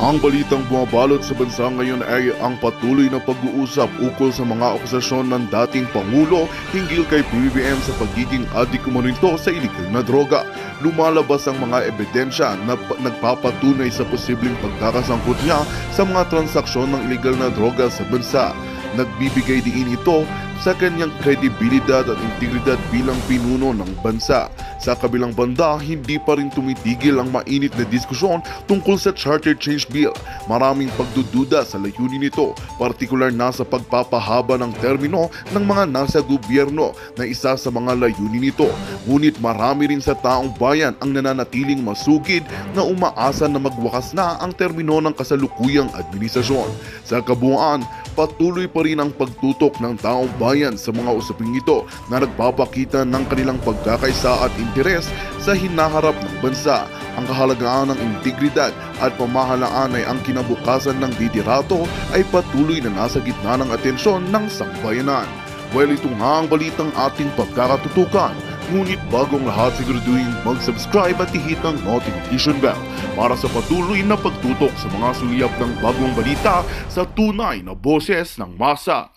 Ang balitang bumabalot sa bansa ngayon ay ang patuloy na pag-uusap ukol sa mga akusasyon ng dating Pangulo hinggil kay PBBM sa pagiging adik umano nito sa iligal na droga. Lumalabas ang mga ebidensya na nagpapatunay sa posibleng pagkakasangkot niya sa mga transaksyon ng iligal na droga sa bansa. Nagbibigay diin ito sa kanyang kredibilidad at integridad bilang pinuno ng bansa. Sa kabilang banda, hindi pa rin tumitigil ang mainit na diskusyon tungkol sa Charter Change Bill. Maraming pagdududa sa layunin nito, partikular na sa pagpapahaba ng termino ng mga nasa gobyerno na isa sa mga layunin nito. Ngunit marami rin sa taong bayan ang nananatiling masugid na umaasa na magwakas na ang termino ng kasalukuyang administrasyon. Sa kabuuan, patuloy pa rin ang pagtutok ng taong bayan sa mga usaping ito na nagpapakita ng kanilang pagkakaisa at interes sa hinaharap ng bansa. Ang kahalagaan ng integridad at pamahalaan ay ang kinabukasan ng liderato ay patuloy na nasa gitna ng atensyon ng sambayanan. Well, ito nga ang balitang ating pagkakatutukan. Ngunit bagong lahat, siguraduhin mag-subscribe at i-hit ang notification bell para sa patuloy na pagtutok sa mga suliyap ng bagong balita sa tunay na boses ng masa.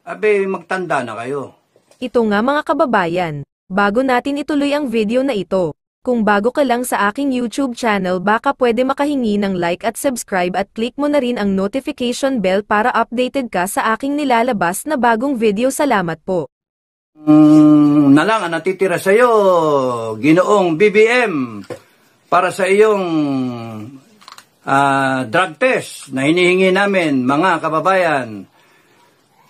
Abe, magtanda na kayo. Ito nga mga kababayan, bago natin ituloy ang video na ito, kung bago ka lang sa aking YouTube channel baka pwede makahingi ng like at subscribe at click mo na rin ang notification bell para updated ka sa aking nilalabas na bagong video. Salamat po. Na lang ang natitira sa iyo, Ginoong BBM, para sa iyong drug test na hinihingi namin mga kababayan,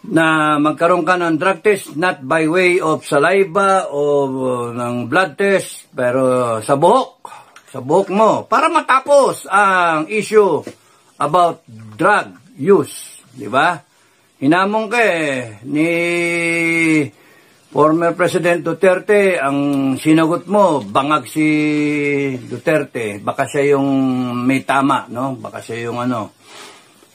na magkaroon ka ng drug test not by way of saliva o ng blood test, pero sa buhok mo, para matapos ang issue about drug use, di ba? Hinamon ka ni former President Duterte, ang sinagot mo, bangag si Duterte, baka siya yung may tama, no? Baka siya yung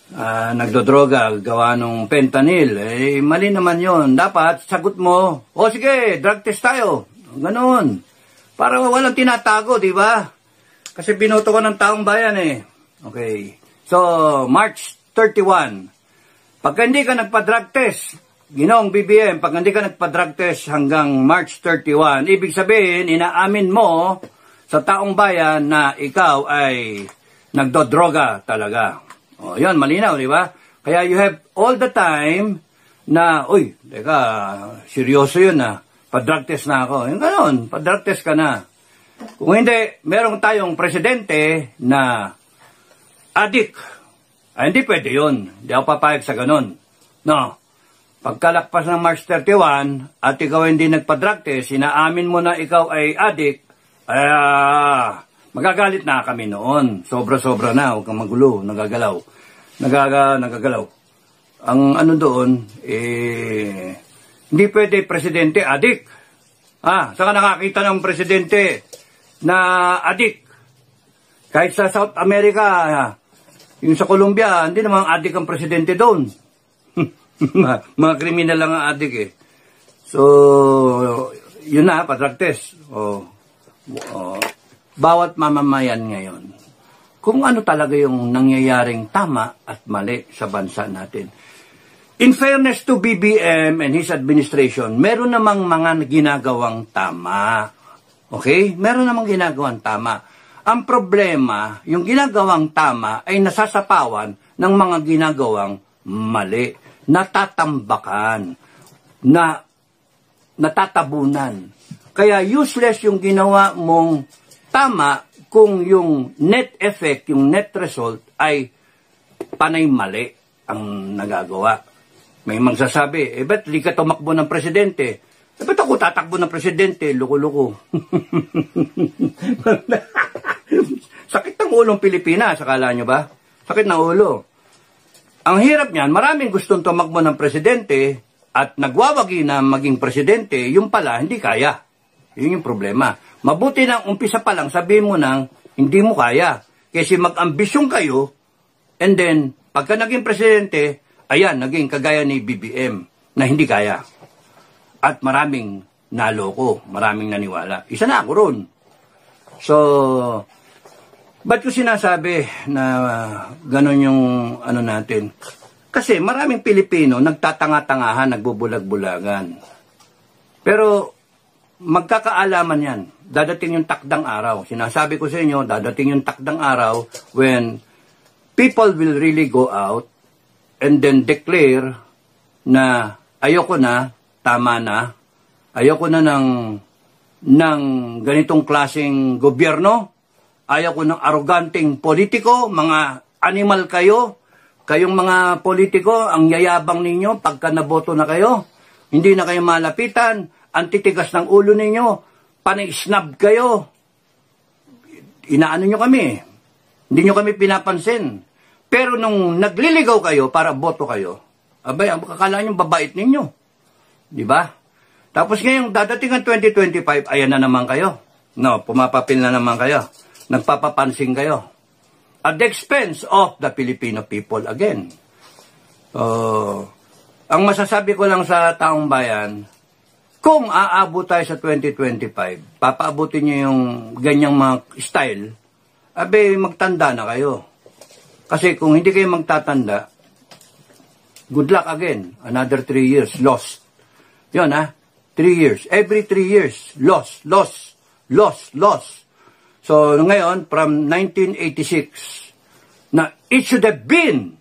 nagdodroga, gawa ng fentanyl. Mali naman yon. Dapat, sagot mo, o sige, drug test tayo. Ganoon. Para walang tinatago, di ba? Kasi binoto ko ng taong bayan Okay. So, March 31. Pagka hindi ka nagpa-drug test, Ginoong BBM, pag hindi ka nagpa-drug test hanggang March 31, ibig sabihin, inaamin mo sa taong bayan na ikaw ay nagdodroga talaga. O, yun, malinaw, di ba? Kaya you have all the time na, uy, teka, seryoso yun pa-drug test na ako. Yung ganon, pa-drug test ka na. Kung hindi, meron tayong presidente na addict. Ay, hindi pwede yun. Hindi ako papayag sa ganon. No. Pagkalakpas ng March 31, at ikaw hindi nagpa-drug test, sinaamin mo na ikaw ay addict, magagalit na kami noon. Sobra-sobra na. Huwag kang magulo. Nagagalaw. Nagagalaw. Ang doon, hindi pwede presidente adik. Saka nakakita ng presidente na adik. Kahit sa South America, yung sa Colombia, hindi namang adik ang presidente doon. Mga kriminal lang ang adik So, yun na, pa-drug test. Bawat mamamayan ngayon, kung ano talaga yung nangyayaring tama at mali sa bansa natin. In fairness to BBM and his administration, meron namang mga ginagawang tama. Okay? Meron namang ginagawang tama. Ang problema, yung ginagawang tama ay nasasapawan ng mga ginagawang mali. Natatambakan. Natatabunan. Kaya useless yung ginawa mong tama kung yung net effect, yung net result ay panay mali ang nagagawa. May magsasabi, ba't di ka tumakbo ng presidente? Ba't ako tatakbo ng presidente? Loko-loko. Sakit ng ulong Pilipinas, akala nyo ba? Sakit ng ulo. Ang hirap niyan, maraming gustong tumakbo ng presidente at nagwawagi na maging presidente, yung pala, hindi kaya. Yun yung problema. Mabuti nang umpisa pa lang, sabihin mo nang hindi mo kaya. Kasi mag-ambisyon kayo, and then Pagka naging presidente, ayan, naging kagaya ni BBM na hindi kaya. At maraming naloko, maraming naniwala. Isa na ako ron. So, ba't ko sinasabi na gano'n yung ano natin? Kasi maraming Pilipino nagtatanga-tangahan, nagbubulag-bulagan. Pero magkakaalaman yan. Dadating yung takdang araw. Sinasabi ko sa inyo, dadating yung takdang araw when people will really go out and then declare na ayoko na, tama na, ayoko na ng ganitong klaseng gobyerno, ayoko ng arroganting politiko, mga animal kayo, kayong mga politiko, ang yayabang ninyo pagka naboto na kayo, hindi na kayo malapitan, ang titigas ng ulo ninyo, panay-snub kayo. Inaano nyo kami, hindi nyo kami pinapansin. Pero nung nagliligaw kayo para boto kayo, abay, ang kakala nyo babait ninyo. Di ba? Tapos ngayong dadating ang 2025, ayan na naman kayo. No, pumapapil na naman kayo. Nagpapapansin kayo. At the expense of the Filipino people again. Ang masasabi ko lang sa taong bayan, kung aabot tayo sa 2025, papaabutin nyo yung ganyang mga style, abe, magtanda na kayo. Kasi kung hindi kayo magtatanda, good luck again. Another 3 years, lost. Yun 3 years. Every 3 years, lost. So ngayon, from 1986, na it should have been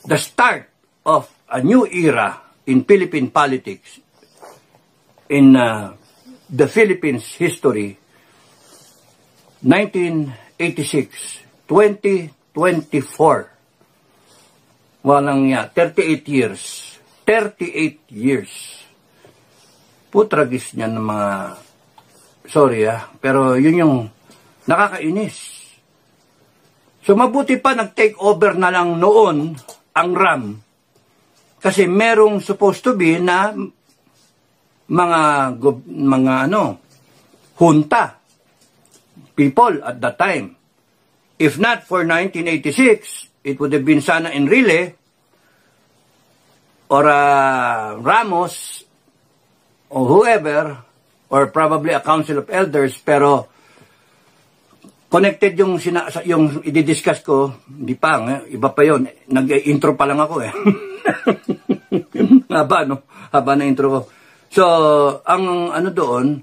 the start of a new era in Philippine politics, in the Philippines history, 1986, 2024. Walang 38 years. 38 years. Putragis niyan ng mga, sorry pero yun yung nakakainis. So mabuti pa nag-take over na lang noon ang RAM. Kasi merong supposed to be na mga junta people at that time. If not for 1986, it would have been sana Enrile or Ramos or whoever, or probably a council of elders, pero connected yung i-discuss ko, hindi pa, iba pa yon. Nag-intro pa lang ako haba na intro ko. So, ang ano doon,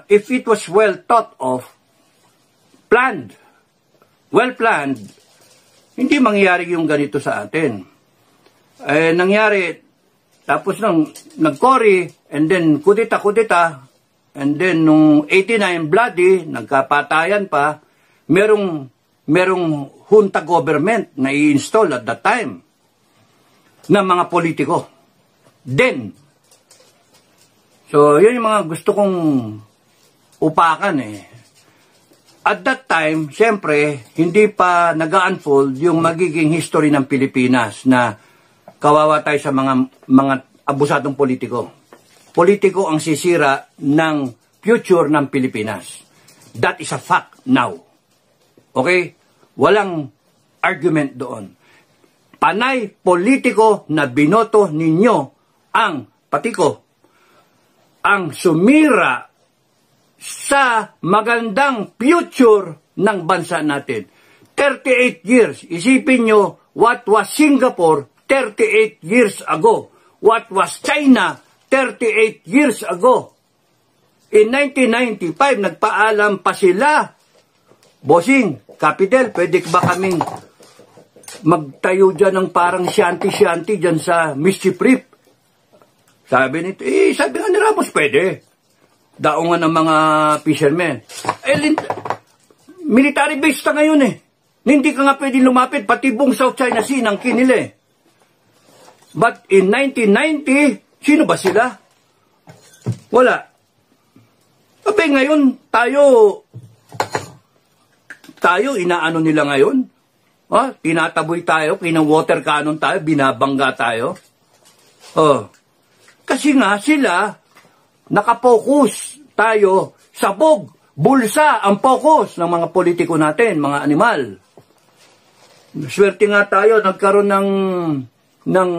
if it was well thought of, well-planned, hindi mangyayari yung ganito sa atin. Nangyari, tapos nag-Cory, and then kudita, and then nung 89 bloody, nagkapatayan pa, merong junta government na i-install at that time ng mga politiko. Then, so yun yung mga gusto kong upakan At that time, siyempre, hindi pa nag-unfold yung magiging history ng Pilipinas na kawawa tayo sa mga abusadong politiko. Politiko ang sisira ng future ng Pilipinas. That is a fact now. Okay? Walang argument doon. Panay politiko na binoto ninyo ang patiko, ang sumira sa magandang future ng bansa natin. 38 years. Isipin nyo, what was Singapore 38 years ago? What was China 38 years ago? In 1995, nagpaalam pa sila, Bossing, Capital, pwede ba kaming magtayo dyan ng parang shanty-shanty dyan sa Mischief Reef? Sabi nito, sabi nga ni Ramos, pwede. Daungan ng mga fishermen. Military base na ngayon Hindi ka nga pwede lumapit, pati buong South China Sea nang kinili. But in 1990, sino ba sila? Wala. Sabi ngayon, tayo, inaano nila ngayon? Tinataboy tayo, water cannon tayo, binabangga tayo. Kasi nga sila, nakapokus tayo, sabog, bulsa ang focus ng mga politiko natin, mga animal. Swerte nga tayo, nagkaroon ng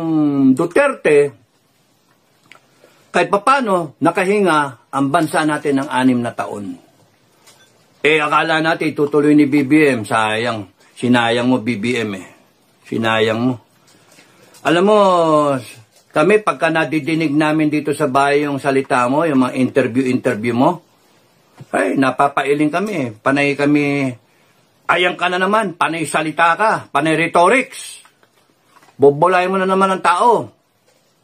Duterte, kahit papano, nakahinga ang bansa natin ng 6 na taon. Akala natin tutuloy ni BBM, sayang. Sinayang mo BBM Sinayang mo. Alam mo, kami pagka nadidinig namin dito sa bahay yung salita mo, yung mga interview mo, ay, napapailing kami. Panay kami, ayang ka na naman, panay salita ka, panay rhetorics. Bobolayin mo na naman ang tao.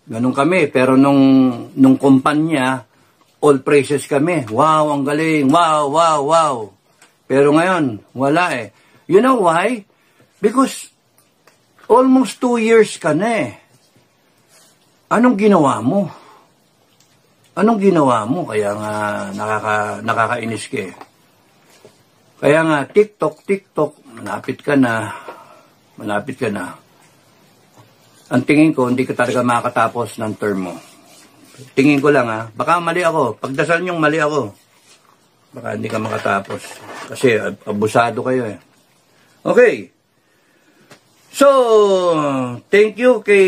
Ganun kami, pero nung kumpanya, all praises kami. Wow, ang galing. Wow, wow, wow. Pero ngayon, wala You know why? Because almost 2 years ka na Anong ginawa mo? Anong ginawa mo? Kaya nga nakakainis ka Kaya nga, TikTok, malapit ka na. Ang tingin ko, hindi ka talaga makakatapos ng term mo. Tingin ko lang baka mali ako. Pagdasal niyong mali ako. Baka hindi ka makatapos. Kasi abusado kayo Okay. So, thank you kay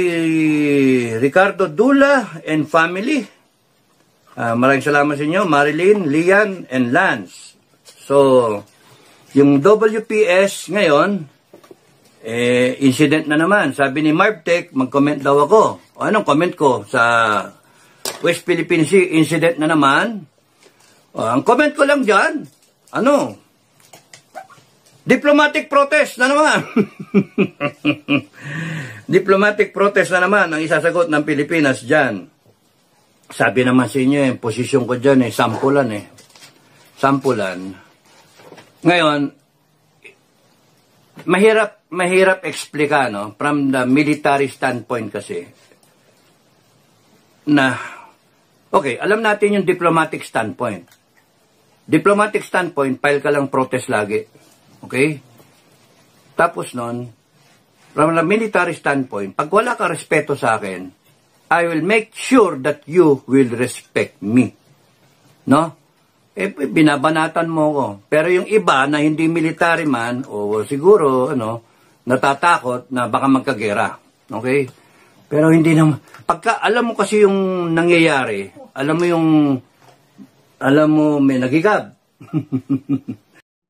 Ricardo Dula and family. Maraming salamat sa inyo, Marilyn, Lian, and Lance. So, yung WPS ngayon, incident na naman. Sabi ni Marptech, mag-comment daw ako. Anong comment ko sa West Philippine Sea incident na naman? Ang comment ko lang dyan, diplomatic protest na naman. Diplomatic protest na naman ang isasagot ng Pilipinas dyan. Sabi naman sa inyo, posisyon ko dyan sampulan Sampulan. Ngayon, mahirap explika, from the military standpoint kasi. Okay, alam natin yung diplomatic standpoint. Diplomatic standpoint, file ka lang protest lagi. Okay? Tapos nun, from the military standpoint, pag wala ka respeto sa akin, I will make sure that you will respect me. No? Binabanatan mo ko. Pero yung iba na hindi military man, o siguro, natatakot na baka magkagera. Okay? Pero hindi naman. Pagka, alam mo kasi yung nangyayari, alam mo may nagigab.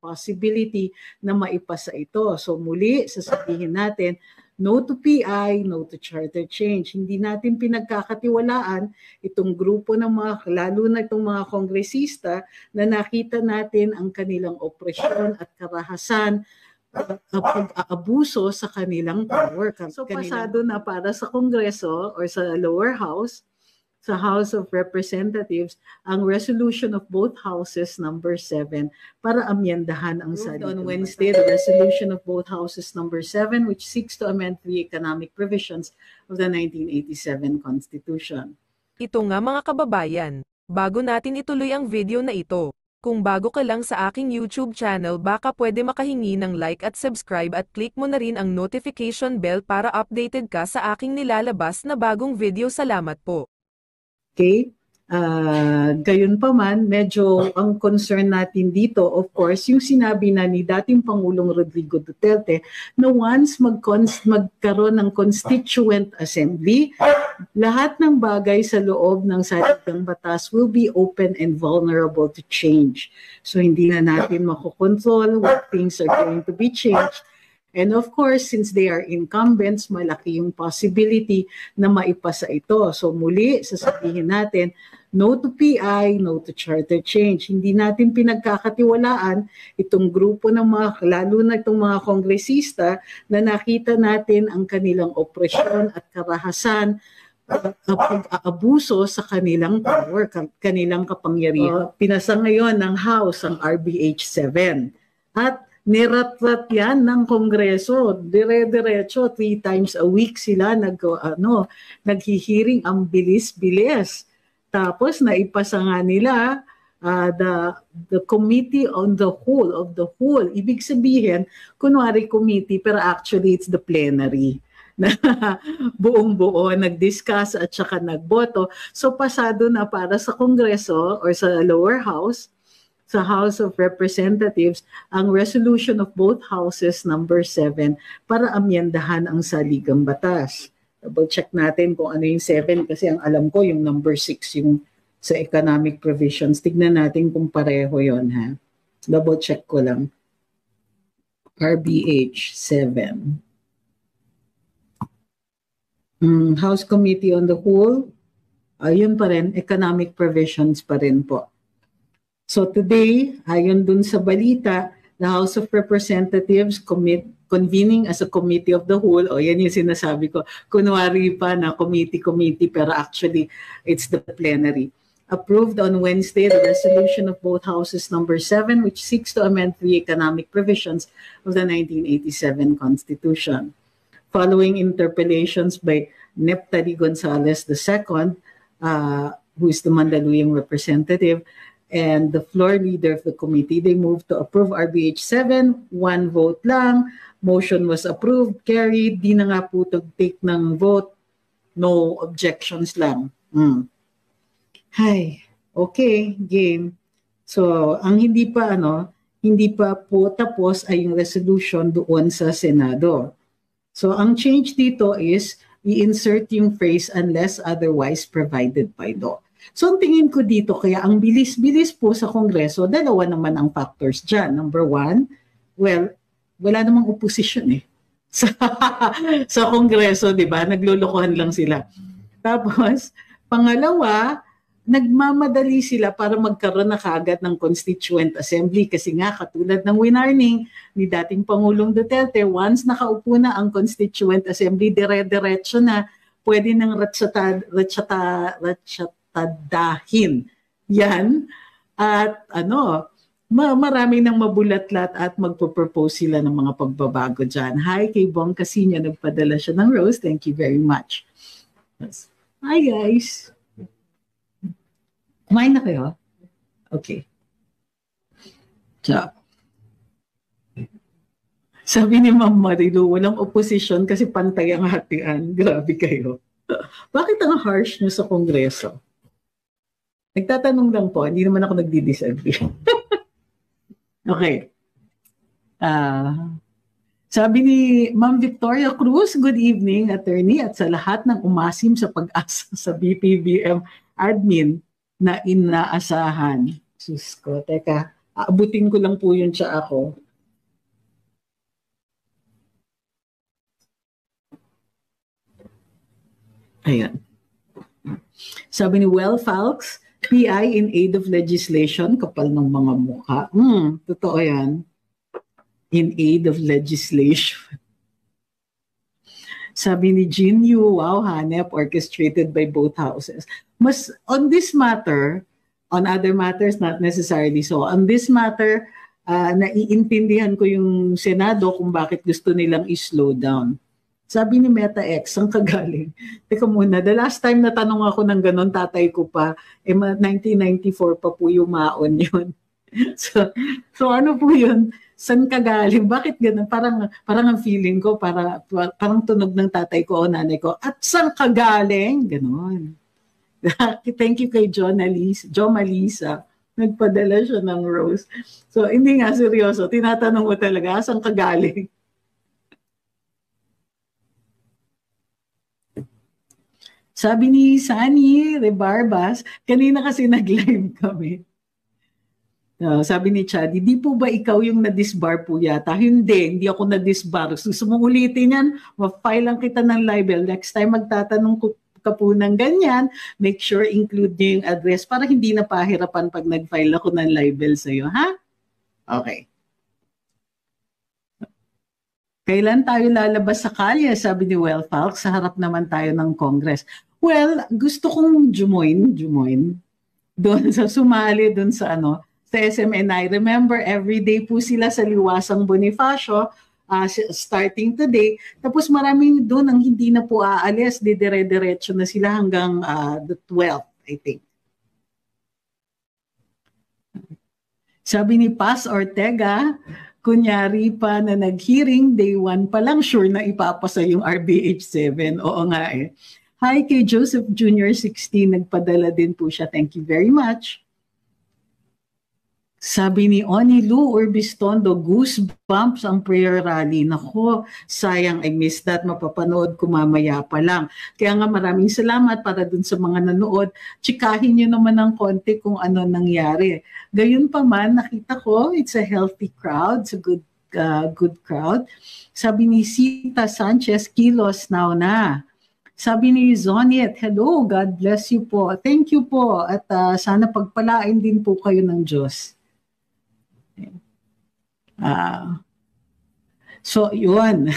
Possibility na maipasa ito. So muli, sasabihin natin, no to PI, no to charter change. Hindi natin pinagkakatiwalaan itong grupo ng lalo na itong mga kongresista na nakita natin ang kanilang opresyon at karahasan pag-aabuso sa kanilang power. So pasado na para sa Kongreso or sa lower house, sa House of Representatives, ang resolution of both houses number 7 para amyendahan ang on Wednesday the resolution of both houses number 7 which seeks to amend the economic provisions of the 1987 Constitution. Ito nga mga kababayan, bago natin ituloy ang video na ito, kung bago ka lang sa aking YouTube channel baka pwede makahingi ng like at subscribe at click mo na rin ang notification bell para updated ka sa aking nilalabas na bagong video. Salamat po. Okay? Gayon pa man, medyo ang concern natin dito, of course, yung sinabi na ni dating Pangulong Rodrigo Duterte na once magkaroon ng Constituent Assembly, lahat ng bagay sa loob ng saligang batas will be open and vulnerable to change. So hindi na natin makokontrol what things are going to be changed. And of course, since they are incumbents, malaki yung possibility na maipasa ito. So muli, sasabihin natin, no to PI, no to charter change. Hindi natin pinagkakatiwalaan itong grupo ng lalo na itong mga kongresista na nakita natin ang kanilang opresyon at karahasan pag-aabuso sa kanilang power, kanilang kapangyarihan. Pinasa ngayon ng House ang RBH 7. At niratrat yan ng Kongreso. Dire-diretso, 3 times a week sila naghihiring ang bilis-bilis. Tapos naipasa nga nila the committee on the whole of the whole. Ibig sabihin, kunwari committee, pero actually it's the plenary na buong-buo, nag-discuss at saka nagboto. So pasado na para sa Kongreso or sa lower house. sa House of Representatives ang resolution of both houses number 7 para amyendahan ang saligang batas. Double check natin kung ano yung 7 kasi ang alam ko yung number 6 yung sa economic provisions. Tignan natin kung pareho yon, ha. Double check ko lang. RBH 7. House Committee on the Whole, ayun pa rin, economic provisions pa rin po. So today, ayon dun sa balita, the House of Representatives convening as a committee of the whole, o yan yung sinasabi ko, kunwari pa na committee, pero actually, it's the plenary. Approved on Wednesday the resolution of both houses number 7, which seeks to amend 3 economic provisions of the 1987 Constitution. Following interpellations by Neptali Gonzalez II, who is the Mandaluyong representative, and the floor leader of the committee, they moved to approve RBH 7, 1 vote lang, motion was approved, carried, di na nga po take ng vote, no objections lang. Hi, okay, game. So, ang hindi pa po tapos ay yung resolution doon sa Senado. So, ang change dito is i-insert yung phrase unless otherwise provided by law. So, ang tingin ko dito, kaya ang bilis-bilis po sa Kongreso, dalawa naman ang factors dyan. Number 1, well, wala namang opposition eh. Sa Kongreso, di ba? Naglulukuhan lang sila. Tapos, pangalawa, nagmamadali sila para magkaroon na kaagad ng Constituent Assembly kasi nga katulad ng winarning ni dating Pangulong Duterte, once nakaupo na ang Constituent Assembly, dire-diretso na, pwede nang ratsatadahin yan at marami nang mabulatlat at magpo-propose sila ng mga pagbabago dyan. Hi kay Bong Casino, nagpadala siya ng rose. Thank you very much. Hi guys. Kumain na kayo? Okay. So, sabi ni Ma'am Marilu, walang opposition kasi pantay ang hatian. Grabe kayo. Bakit ang harsh nyo sa Kongreso? Nagtatanong lang po, hindi naman ako nagdi-disagree. Okay. Sabi ni Ma'am Victoria Cruz, good evening, attorney, at sa lahat ng umasim sa pag-asa sa BPBM admin na inaasahan. Sus ko, teka, aabutin ko lang po yun siya ako. Ayan. Sabi ni Well Falks, PI in aid of legislation, kapal ng mga mukha. Totoo yan. In aid of legislation. Sabi ni Jean Yu, wow, hanep, orchestrated by both houses. Mas, on this matter, on other matters, not necessarily so. On this matter, naiintindihan ko yung Senado kung bakit gusto nilang i-slow down. Sabi ni Meta X, ang kagaling. Teka muna, the last time na tanong ako ng ganon, tatay ko pa, 1994 pa po yung maon yun. So ano po yun? San kagaling? Bakit ganun? Parang ang feeling ko, parang tunog ng tatay ko o nanay ko, at san kagaling? Ganon. Thank you kay Jo Malisa. Nagpadala siya ng rose. So hindi nga seryoso, tinatanong mo talaga, saan kagaling? Sabi ni Sunny Rebarbas, kanina kasi nag-live kami. Sabi ni Chadi, di po ba ikaw yung na-disbar po yata? Hindi ako na-disbar. Gusto mong ulitin yan, ma-file lang kita ng libel. Next time magtatanong ka po ng ganyan, make sure include niyo yung address para hindi na pahirapan pag nag-file ako ng libel sa'yo, ha? Okay. Kailan tayo lalabas sa kalye? Sabi ni Well Falk, sa harap naman tayo ng Congress. Well, gusto kong join doon sa sumali doon sa sa SMNI. Remember, every day po sila sa Liwasang Bonifacio, starting today. Tapos maraming doon ang hindi na po aalis, dire-diretso na sila hanggang the 12th, I think. Sabi ni Paz Ortega, kunyari pa na nag-hearing, day 1 pa lang, sure na ipapasa yung RBH 7. Oo nga eh. Hi kay Joseph Jr. 16, nagpadala din po siya. Thank you very much. Sabi ni Onilu Urbistondo, goosebumps ang prayer rally. Nako, sayang, I missed that. Mapapanood ko mamaya pa lang. Kaya nga maraming salamat para dun sa mga nanood. Tsikahin nyo naman ng konti kung ano nangyari. Gayun pa man, nakita ko, it's a healthy crowd. It's a good crowd. Sabi ni Sita Sanchez, kilos now na. Sabi ni Zoniet, hello, God bless you po. Thank you po. At sana pagpalain din po kayo ng Diyos. So, yun.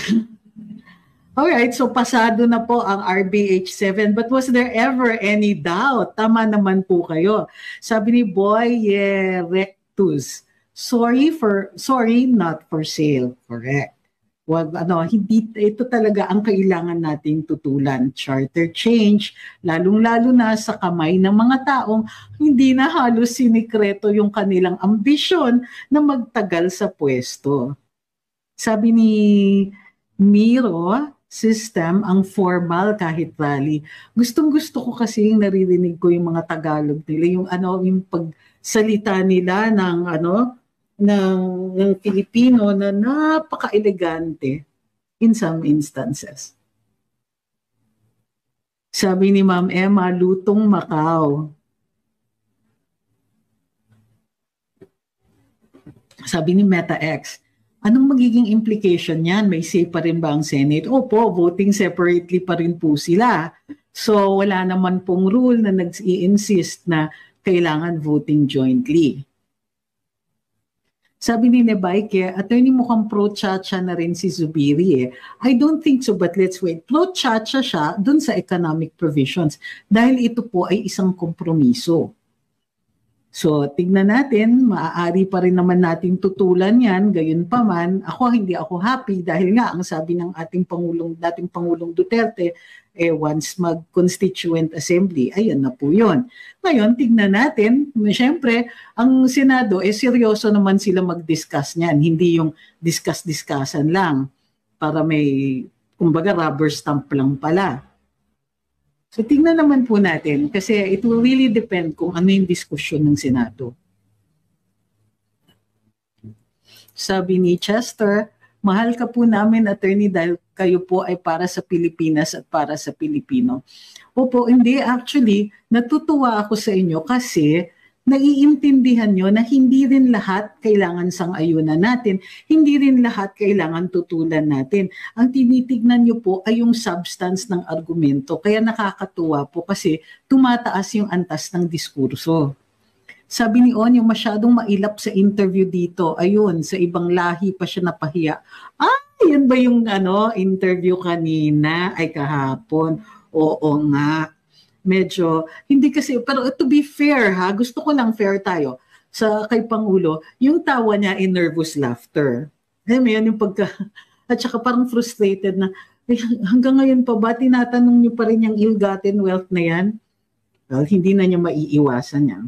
Alright, so pasado na po ang RBH7. But was there ever any doubt? Tama naman po kayo. Sabi ni Boy Rectus, sorry, not for sale. Correct. Wag, hindi, ito talaga ang kailangan nating tutulan. Charter change, lalong-lalo na sa kamay ng mga taong hindi na halos sinikreto yung kanilang ambisyon na magtagal sa pwesto. Sabi ni Miro, system ang formal kahit rally. Gustong-gusto ko kasi yung naririnig ko yung mga Tagalog nila, yung pagsalita nila ng ng Filipino na napaka-elegante in some instances. Sabi ni Ma'am Emma, lutong Macau. Sabi ni Meta X, anong magiging implication niyan? May say pa rin ba ang Senate? Opo, voting separately pa rin po sila. So wala naman pong rule na nag-i-insist na kailangan voting jointly. Sabi ni Nebaike, attorney mukhang pro-chacha na rin si Zubiri eh. I don't think so, but let's wait. Pro-chacha siya dun sa economic provisions dahil ito po ay isang kompromiso. So, tignan natin, maaari pa rin naman nating tutulan yan, gayon pa man. Hindi ako happy dahil nga, ang sabi ng dating Pangulong Duterte, once mag-constituent assembly, ayan na po yun. Ngayon, tignan natin, siyempre, ang Senado, seryoso naman sila mag-discuss niyan, hindi yung discuss-discussan lang, para may, kumbaga, rubber stamp lang pala. So tingnan naman po natin kasi it will really depend kung ano yung diskusyon ng Senado. Sabi ni Chester, mahal ka po namin, attorney, dahil kayo po ay para sa Pilipinas at para sa Pilipino. Opo, hindi. Actually, natutuwa ako sa inyo kasi naiintindihan nyo na hindi rin lahat kailangan sang-ayunan natin, hindi rin lahat kailangan tutulan natin. Ang tinitignan nyo po ay yung substance ng argumento. Kaya nakakatuwa po kasi tumataas yung antas ng diskurso. Sabi ni Onyo, masyadong mailap sa interview dito. Ayun, sa ibang lahi pa siya napahiya. Yan ba yung interview kanina? Ay, kahapon. Oo nga. Medyo, hindi kasi, pero to be fair gusto ko lang fair tayo kay Pangulo, yung tawa niya ay nervous laughter. Alam mo yan, yung at saka parang frustrated na, hanggang ngayon pa ba, tinatanong niyo pa rin yung ill-gotten wealth na yan? Well, hindi na niya maiiwasan yan.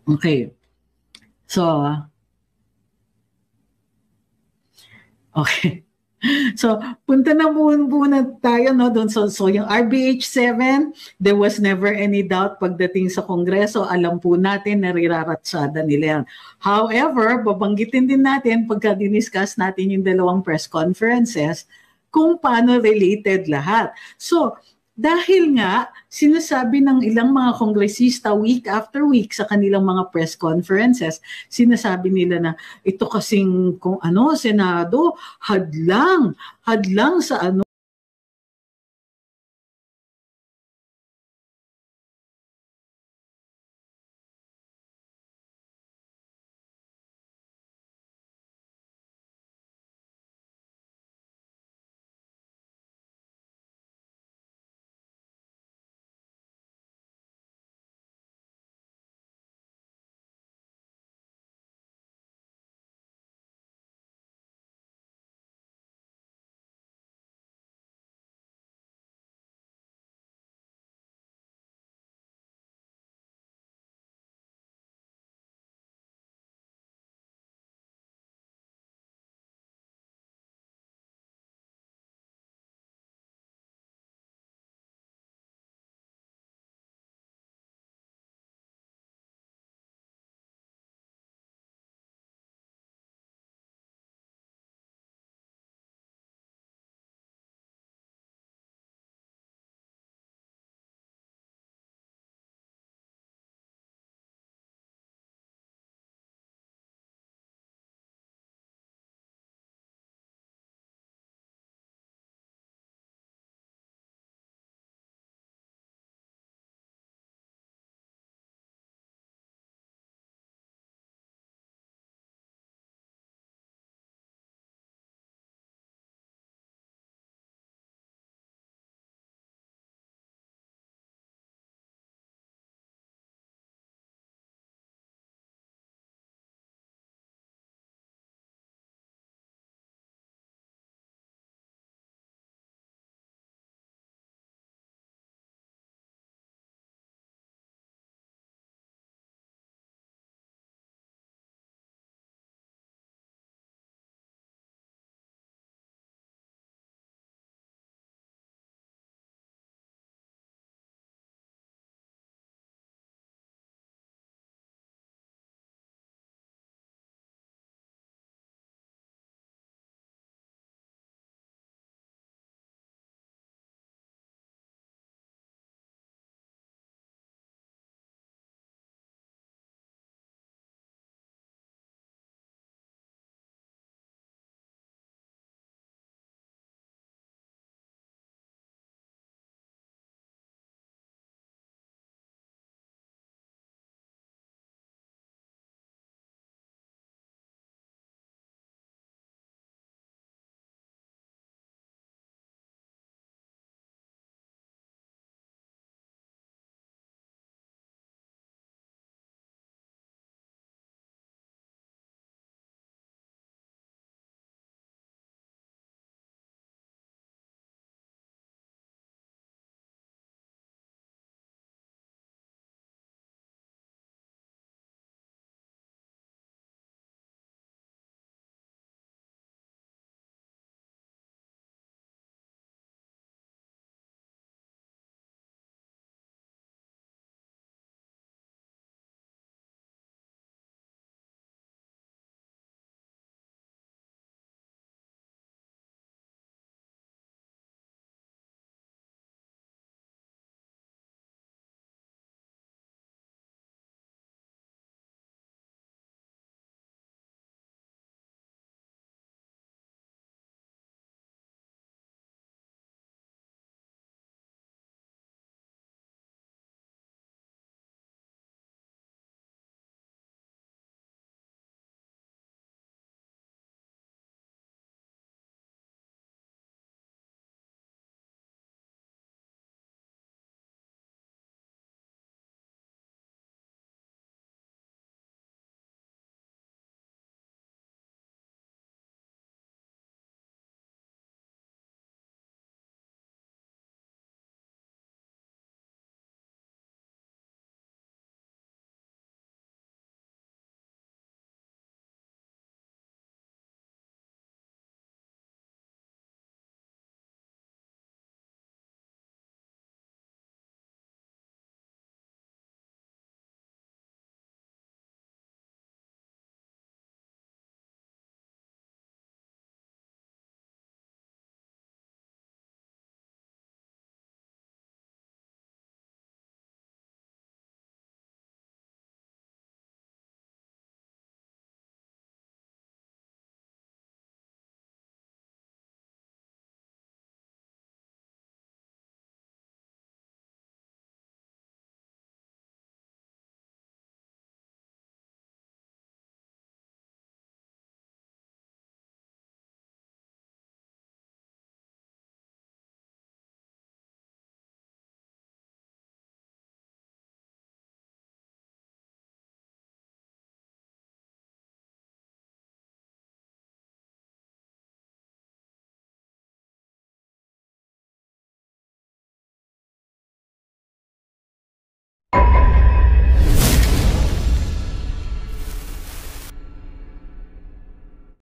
Okay. Okay. So, punta na muna tayo doon. So yung RBH7, there was never any doubt pagdating sa Kongreso. Alam po natin na riraratsada nila yan. However, babanggitin din natin pagka diniscuss natin yung dalawang press conferences kung paano related lahat. So, dahil nga, sinasabi ng ilang mga kongresista week after week sa kanilang mga press conferences, sinasabi nila na ito kasing Senado, hadlang sa